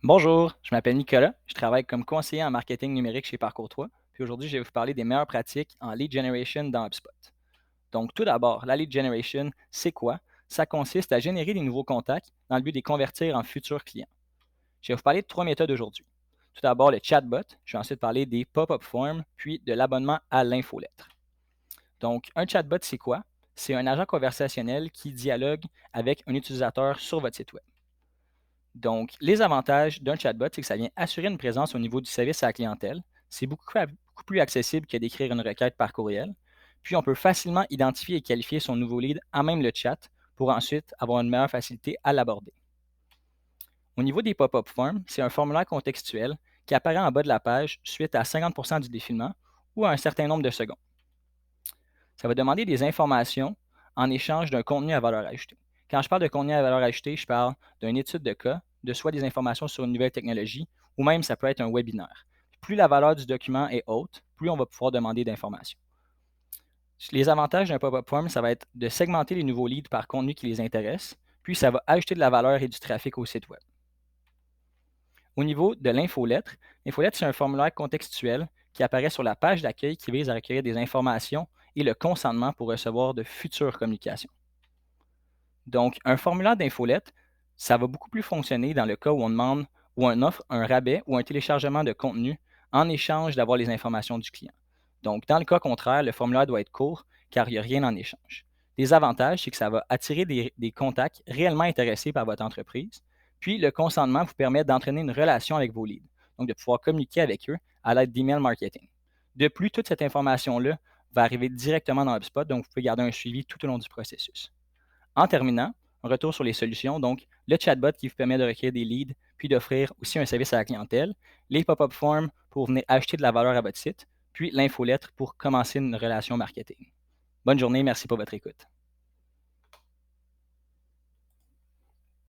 Bonjour, je m'appelle Nicolas, je travaille comme conseiller en marketing numérique chez Parcours 3, puis aujourd'hui je vais vous parler des meilleures pratiques en lead generation dans HubSpot. Donc tout d'abord, la lead generation, c'est quoi? Ça consiste à générer des nouveaux contacts dans le but de les convertir en futurs clients. Je vais vous parler de trois méthodes aujourd'hui. Tout d'abord le chatbot, je vais ensuite parler des pop-up forms, puis de l'abonnement à l'infolettre. Donc un chatbot, c'est quoi? C'est un agent conversationnel qui dialogue avec un utilisateur sur votre site web. Donc, les avantages d'un chatbot, c'est que ça vient assurer une présence au niveau du service à la clientèle. C'est beaucoup plus accessible que d'écrire une requête par courriel. Puis, on peut facilement identifier et qualifier son nouveau lead à même le chat pour ensuite avoir une meilleure facilité à l'aborder. Au niveau des pop-up forms, c'est un formulaire contextuel qui apparaît en bas de la page suite à 50% du défilement ou à un certain nombre de secondes. Ça va demander des informations en échange d'un contenu à valeur ajoutée. Quand je parle de contenu à valeur ajoutée, je parle d'une étude de cas, de soit des informations sur une nouvelle technologie, ou même ça peut être un webinaire. Plus la valeur du document est haute, plus on va pouvoir demander d'informations. Les avantages d'un pop-up form, ça va être de segmenter les nouveaux leads par contenu qui les intéresse, puis ça va ajouter de la valeur et du trafic au site web. Au niveau de l'infolettre, l'infolettre, c'est un formulaire contextuel qui apparaît sur la page d'accueil qui vise à recueillir des informations et le consentement pour recevoir de futures communications. Donc, un formulaire d'infolette, ça va beaucoup plus fonctionner dans le cas où on demande ou on offre un rabais ou un téléchargement de contenu en échange d'avoir les informations du client. Donc, dans le cas contraire, le formulaire doit être court car il n'y a rien en échange. Les avantages, c'est que ça va attirer des contacts réellement intéressés par votre entreprise. Puis, le consentement vous permet d'entraîner une relation avec vos leads, donc de pouvoir communiquer avec eux à l'aide d'email marketing. De plus, toute cette information-là va arriver directement dans HubSpot, donc vous pouvez garder un suivi tout au long du processus. En terminant, un retour sur les solutions, donc le chatbot qui vous permet de recueillir des leads, puis d'offrir aussi un service à la clientèle, les pop-up forms pour venir acheter de la valeur à votre site, puis l'infolettre pour commencer une relation marketing. Bonne journée, merci pour votre écoute.